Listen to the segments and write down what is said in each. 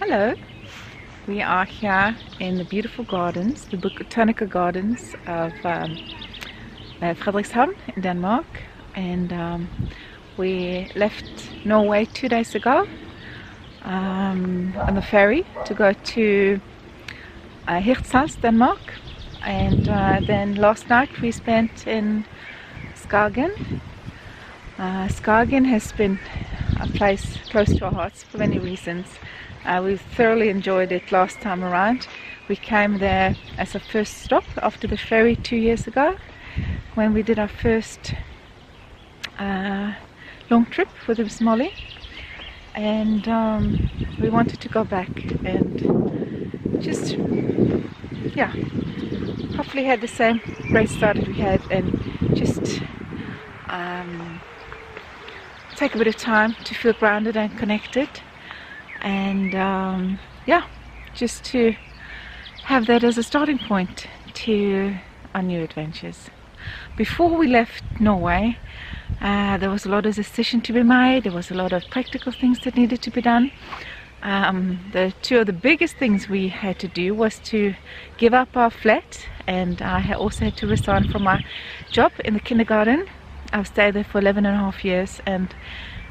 Hello, we are here in the beautiful gardens, the Botanical Gardens of Frederikshavn in Denmark, and we left Norway 2 days ago on the ferry to go to Hirtshals, Denmark, and then last night we spent in Skagen. Skagen has been a place close to our hearts for many reasons. We thoroughly enjoyed it last time around. We came there as a first stop after the ferry 2 years ago, when we did our first long trip with Miss Molly, and we wanted to go back and just, hopefully had the same great start that we had, and just take a bit of time to feel grounded and connected, and just to have that as a starting point to our new adventures. Before we left Norway, there was a lot of decision to be made. There was a lot of practical things that needed to be done. The two of the biggest things we had to do was to give up our flat, and I also had to resign from my job in the kindergarten. I've stayed there for 11.5 years, and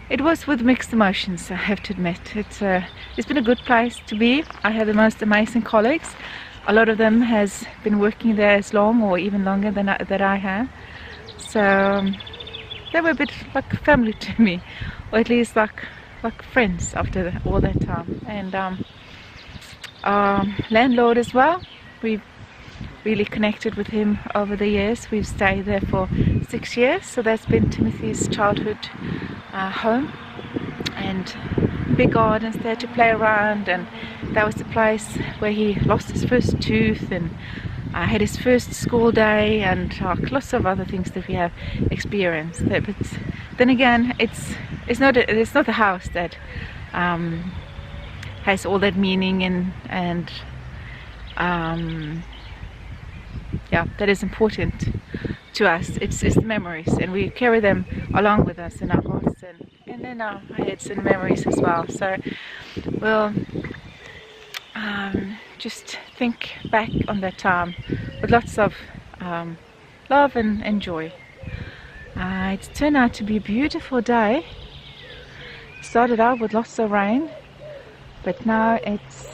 it was with mixed emotions, I have to admit. It's been a good place to be. I have the most amazing colleagues. A lot of them has been working there as long or even longer than I have. So they were a bit like family to me, or at least like friends after all that time. And landlord as well, we've really connected with him over the years. We've stayed there for 6 years, so that's been Timothy's childhood home, and big gardens there to play around, and that was the place where he lost his first tooth and had his first school day, and lots of other things that we have experienced there. But then again, it's not the house that has all that meaning and that is important to us. It's the memories, and we carry them along with us in our hearts and in our heads and memories as well. So we'll just think back on that time with lots of love and joy. It's turned out to be a beautiful day. Started out with lots of rain, but now it's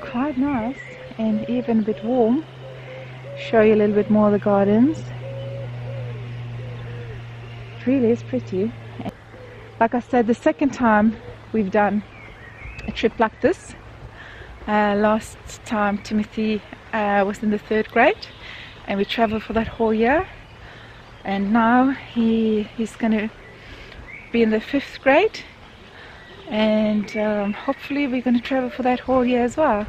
quite nice and even a bit warm. Show you a little bit more of the gardens. It really is pretty. Like I said, the second time we've done a trip like this. Last time Timothy was in the 3rd grade, and we traveled for that whole year, and now he's going to be in the 5th grade, and hopefully we're going to travel for that whole year as well.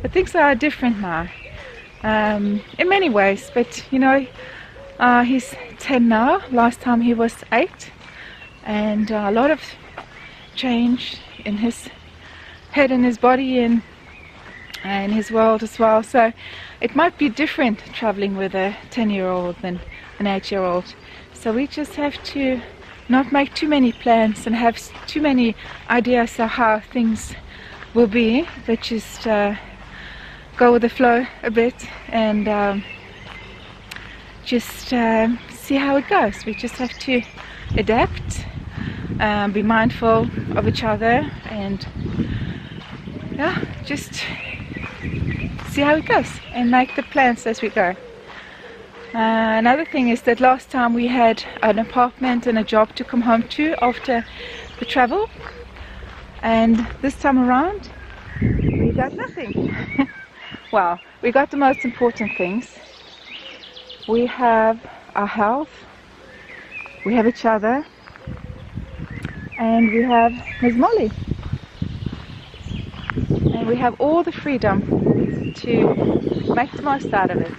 But things are different now. In many ways, but you know, he's 10 now. Last time he was 8, and a lot of change in his head and his body and his world as well. So it might be different traveling with a 10-year-old than an 8-year-old. So we just have to not make too many plans and have too many ideas of how things will be, but just go with the flow a bit and just see how it goes. We just have to adapt, be mindful of each other, and just see how it goes and make the plans as we go. Another thing is that last time we had an apartment and a job to come home to after the travel, and this time around we got nothing. Well, we got the most important things. We have our health, we have each other, and we have Miss Molly. And we have all the freedom to make the most out of it.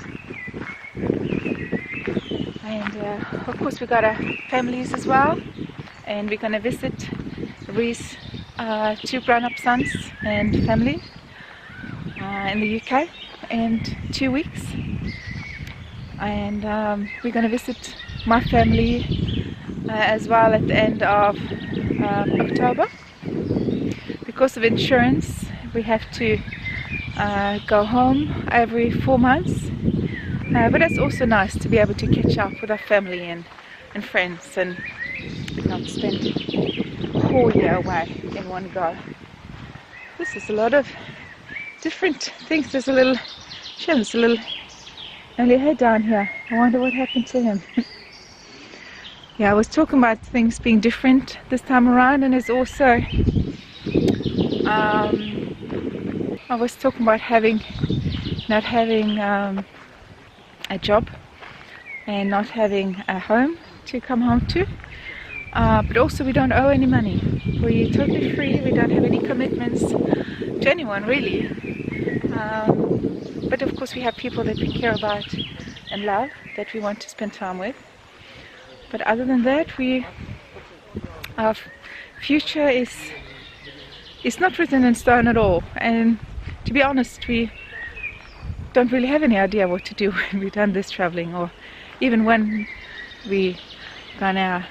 And of course we got our families as well, and we're going to visit Ree's 2 grown-up sons and family in the UK in 2 weeks, and we're going to visit my family as well at the end of October. Because of insurance, we have to go home every 4 months, but it's also nice to be able to catch up with our family and friends and not spend a whole year away in one go. This is a lot of different things. There's a little Shim, there's a little only head down here. I wonder what happened to him. Yeah, I was talking about things being different this time around, and it's also I was talking about not having a job and not having a home to come home to, but also we don't owe any money. We're totally free. We don't have any commitments to anyone really, but of course we have people that we care about and love, that we want to spend time with. But other than that, our future is not written in stone at all. And to be honest, we don't really have any idea what to do when we've done this traveling, or even when we gonna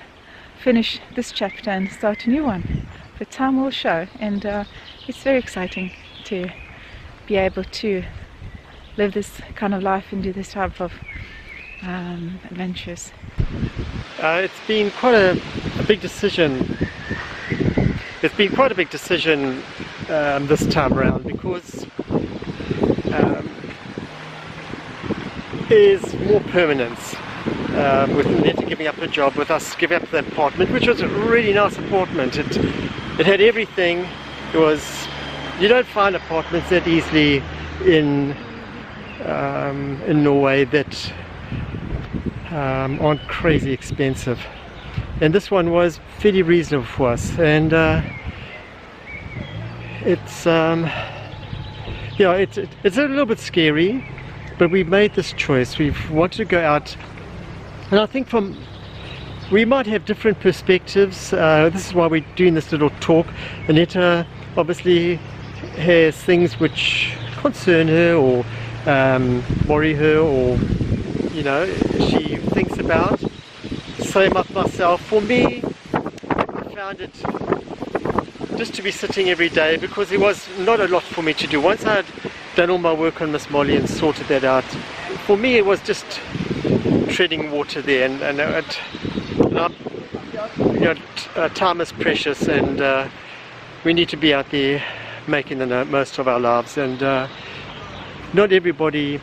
finish this chapter and start a new one. But time will show, and it's very exciting to be able to live this kind of life and do this type of adventures. It's been quite a big decision. It's been quite a big decision this time around, because there's more permanence with Netta giving up her job, with us giving up the apartment, which was a really nice apartment. It had everything. You don't find apartments that easily in Norway that aren't crazy expensive, and this one was fairly reasonable for us. And it's a little bit scary, but we've made this choice. We've wanted to go out, and I think we might have different perspectives. This is why we're doing this little talk. Aneta obviously has things which concern her or worry her, or she thinks about. Same with myself. For me, I found it just to be sitting every day, because there was not a lot for me to do. Once I had done all my work on Miss Molly and sorted that out, for me it was just treading water there, time is precious, and we need to be out there making the most of our lives. And not everybody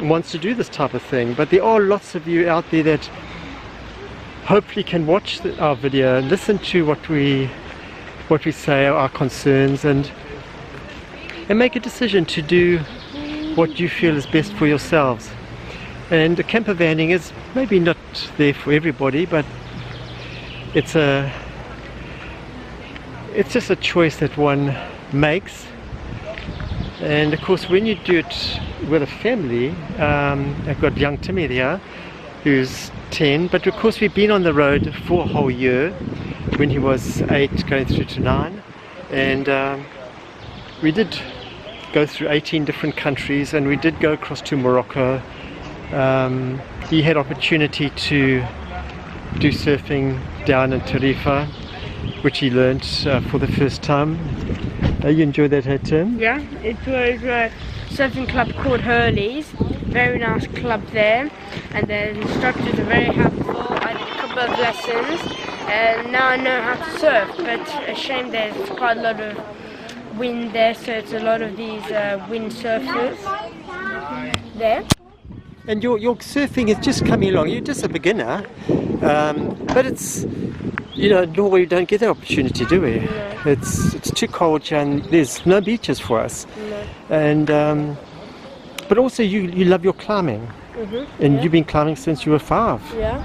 wants to do this type of thing, but there are lots of you out there that hopefully can watch our video and listen to what we say, our concerns, and make a decision to do what you feel is best for yourselves. And camper vanning is maybe not there for everybody, but it's just a choice that one makes. And of course, when you do it with a family, I've got young Timmy there, who's 10, but of course we've been on the road for a whole year, when he was 8 going through to 9, and we did go through 18 different countries, and we did go across to Morocco. He had opportunity to do surfing down in Tarifa, which he learned for the first time. You enjoyed that, hey Tim? Yeah, it was a surfing club called Hurley's. Very nice club there, and the instructors are very helpful. I did a couple of lessons, and now I know how to surf, but a shame there's quite a lot of wind there, so it's a lot of these windsurfers there. And your surfing is just coming along. You're just a beginner, but it's, Norway, we don't get that opportunity, do we? No. It's too cold and there's no beaches for us. No. And but also you love your climbing, and you've been climbing since you were 5. Yeah,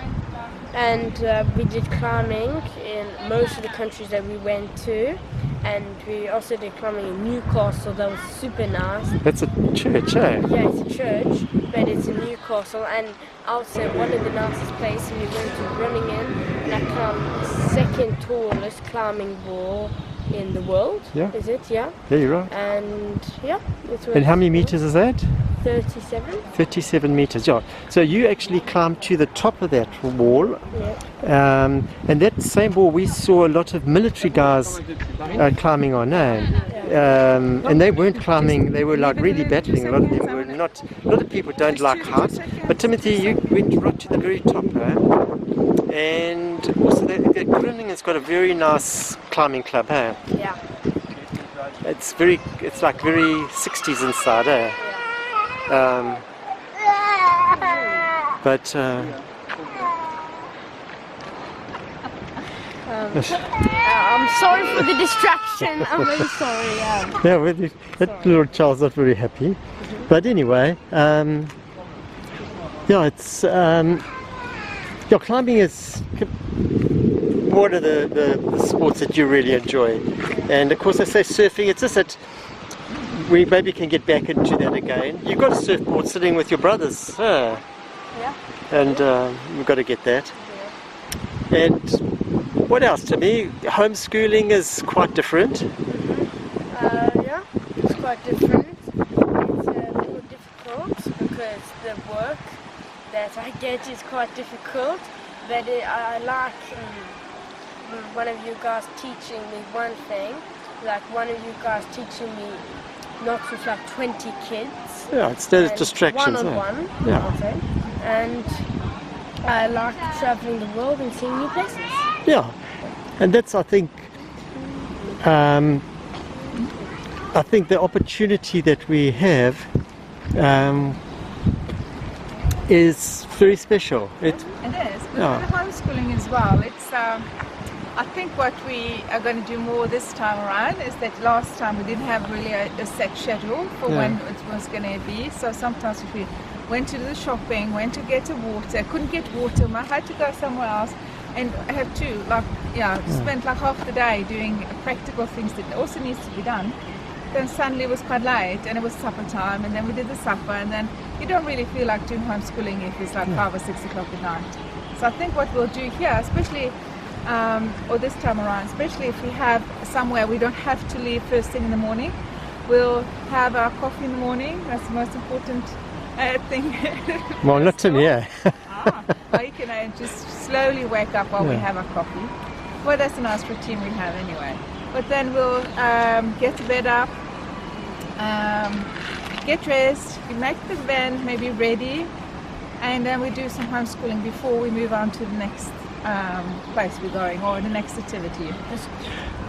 and we did climbing in most of the countries that we went to, and we also did climbing in Newcastle. That was super nice. That's a church, eh? Yeah, it's a church, but it's in Newcastle, and I would say one of the nicest places. We went to Runningen, and I climbed the second tallest climbing wall in the world. Yeah. Is it? Yeah. Yeah, you're right. And yeah, it's And how many meters is that? 37. 37 meters, yeah. So you actually climbed to the top of that wall. Yeah. And that same wall we saw a lot of military guys climbing on, eh? and they weren't climbing, they were like really battling. A lot of them were not, a lot of people don't like heights. But Timothy, you went right to the very top, and also that Groningen has got a very nice climbing club, huh? Yeah. It's like very 60s inside, eh? But I'm sorry for the distraction. I'm really sorry. yeah, that little child's not very happy. But anyway, yeah, it's climbing is one of the sports that you really enjoy. And of course, I say surfing. It's just that we maybe can get back into that again. You've got a surfboard sitting with your brothers, Yeah. and we've got to get that. And what else? To me, homeschooling is quite different. Yeah, it's quite different. It's a little difficult because the work that I get is quite difficult. But I like one of you guys teaching me one thing. Like one of you guys teaching me not with like 20 kids. Yeah, it's those distractions. One-on-one, Yeah. I would say. And I like traveling the world and seeing new places. Yeah, and that's I think the opportunity that we have is very special. It is, but Yeah. with the homeschooling as well, it's I think what we are going to do more this time around is that last time we didn't have really a set schedule for when it was going to be. So sometimes if we went to the shopping, went to get a water, couldn't get water, I had to go somewhere else, and I have to spend like half the day doing practical things that also needs to be done. Then suddenly it was quite late and it was supper time, and then we did the supper, and then you don't really feel like doing homeschooling if it's like 5 or 6 o'clock at night. So I think what we'll do here, especially or this time around, especially if we have somewhere we don't have to leave first thing in the morning, we'll have our coffee in the morning. That's the most important thing. Well, not to me, yeah. Well, you can just slowly wake up while we have our coffee. Well, that's a nice routine we have anyway. But then we'll get the bed up, get dressed, we make the bed maybe ready, and then we do some homeschooling before we move on to the next place we're going, or the next activity.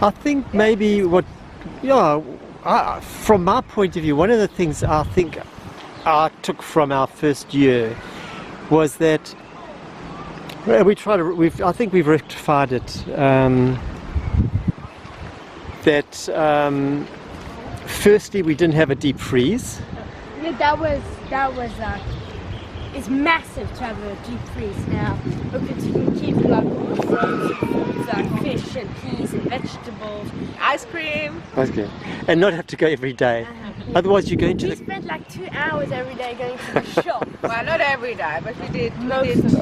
I think maybe from my point of view, one of the things I think I took from our first year was that I think we've rectified it. Firstly, we didn't have a deep freeze. Yeah, that was it's massive to have a deep freeze now, because you can keep like frozen foods like fish and peas and vegetables. Ice cream. Okay. And not have to go every day. Otherwise you go into We spent like 2 hours every day going to the shop. Well, not every day, but we did.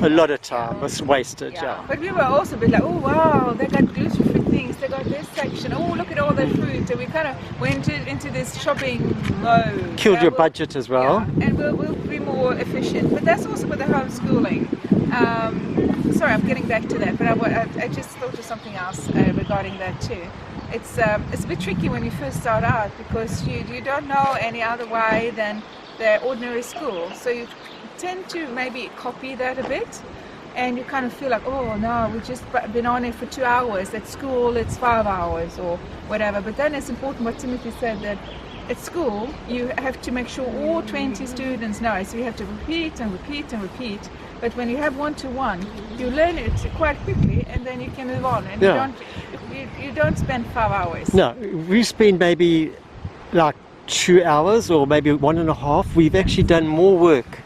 a lot of time was wasted, yeah. But we were also a bit like, oh wow, they got gluten-free things, they got this section, oh look at all the fruit, and we kind of went into this shopping mode. Killed your budget as well. Yeah, and we'll be more efficient. But that's also with the homeschooling. Sorry, I'm getting back to that, but I just thought of something else regarding that too. It's a bit tricky when you first start out, because you don't know any other way than the ordinary school. So you tend to maybe copy that a bit, and you kind of feel like, oh no, we've just been on it for 2 hours. At school it's 5 hours or whatever. But then it's important what Timothy said, that at school you have to make sure all 20 students know. So you have to repeat and repeat and repeat. But when you have one-to-one, you learn it quite quickly, and then you can move on. And you don't spend 5 hours. No, we spend maybe like 2 hours or maybe 1.5. We've actually done more work,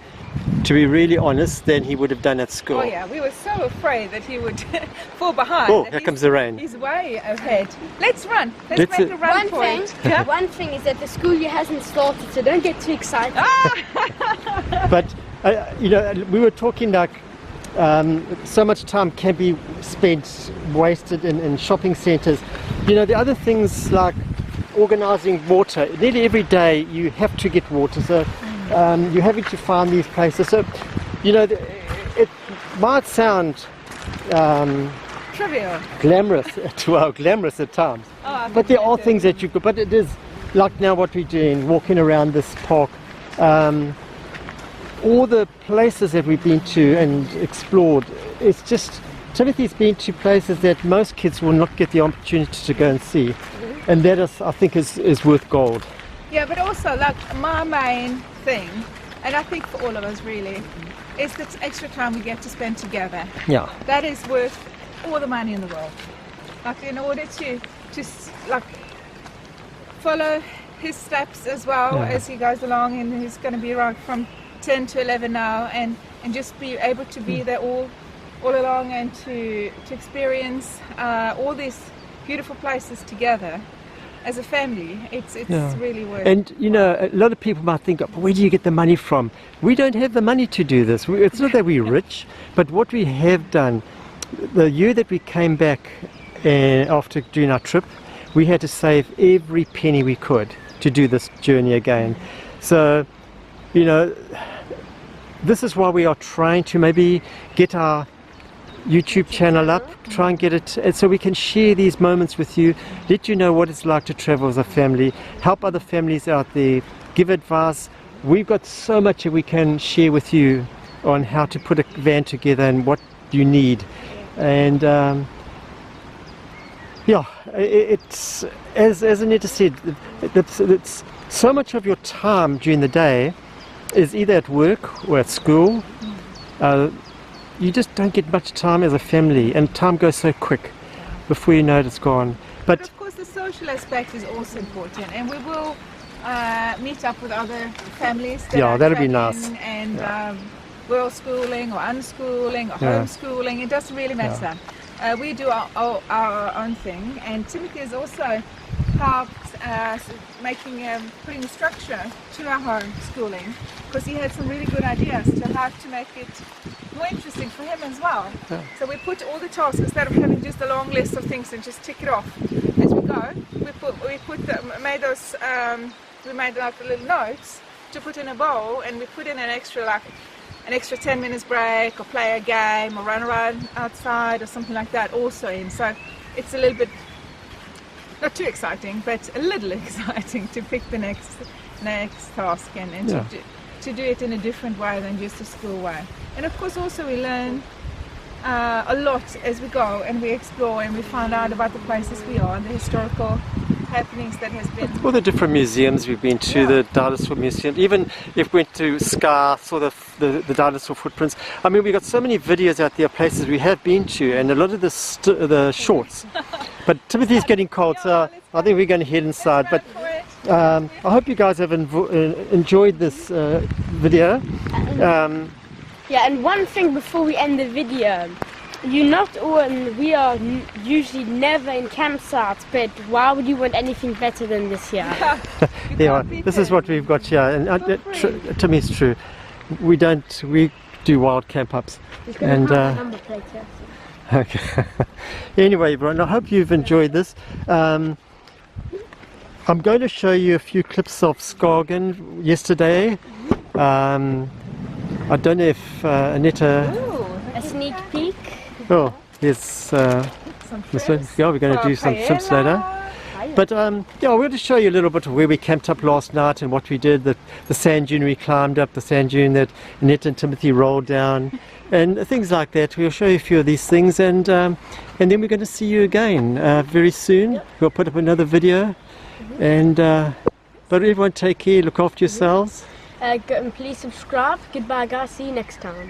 to be really honest, than he would have done at school. Oh yeah, we were so afraid that he would fall behind. Oh, here comes the rain. He's way ahead. Let's run. Let's make a run for it. Yeah? One thing is that the school year hasn't started, so don't get too excited. But we were talking like so much time can be spent wasted in shopping centres. The other things like organising water. Nearly every day you have to get water, so you're having to find these places. So it might sound Trivial. glamorous at times, but there are things that you could. But it is like now what we're doing, walking around this park, all the places that we've been to and explored, it's just, Timothy's been to places that most kids will not get the opportunity to go and see. And that is, I think, is worth gold. Yeah, but also, like, my main thing, and I think for all of us really, is the extra time we get to spend together. Yeah. That is worth all the money in the world. Like, in order to like follow his steps as well as he goes along, and he's going to be around from 10 to 11 now, and just be able to be there all along, and to experience all these beautiful places together as a family. It's really worth it. And you know, a lot of people might think, "But where do you get the money from?" We don't have the money to do this. It's not that we're rich, but what we have done, the year that we came back after doing our trip, we had to save every penny we could to do this journey again. So, you know, this is why we are trying to maybe get our YouTube channel up, try and get it, and so we can share these moments with you, let you know what it's like to travel as a family, help other families out there, give advice. We've got so much that we can share with you on how to put a van together and what you need. And yeah, it's as Aneta said, it's so much of your time during the day is either at work or at school. You just don't get much time as a family, and time goes so quick before you know it's gone. But of course the social aspect is also important, and we will meet up with other families that are that'll be nice. And world schooling or unschooling or homeschooling, it doesn't really matter. We do our own thing, and Timothy has also helped putting structure to our homeschooling, because he had some really good ideas to how to make it more interesting for him as well. So we put all the tasks, instead of having just a long list of things and just tick it off as we go, we made like little notes to put in a bowl, and we put in an extra 10 minutes break, or play a game, or run around outside or something like that also in. So it's a little bit, not too exciting, but a little exciting to pick the next task and to do it in a different way than just a school way. And of course also we learn a lot as we go, and we explore, and we find out about the places we are, and the historical happenings that has been. All the different museums we've been to, the dinosaur museum, even if we went to Scar, saw the dinosaur footprints. I mean, we've got so many videos out there, places we have been to, and a lot of the shorts. But Timothy's getting cold, so I think we're going to head inside. But I hope you guys have enjoyed this video. And one thing before we end the video, we are usually never in campsites, but why would you want anything better than this here? This is what we've got here, and to me it's true. We do wild camp ups. And number plate, okay. Anyway, everyone, I hope you've enjoyed this. I'm going to show you a few clips of Skagen yesterday. I don't know if Aneta... A sneak peek. Oh, yes. We're going to do some trips later. But we're going to show you a little bit of where we camped up last night and what we did, the sand dune we climbed up, the sand dune that Aneta and Timothy rolled down, and things like that. We'll show you a few of these things, and then we're going to see you again very soon. We'll put up another video, and but everyone take care, look after yourselves. Please subscribe. Goodbye guys, see you next time.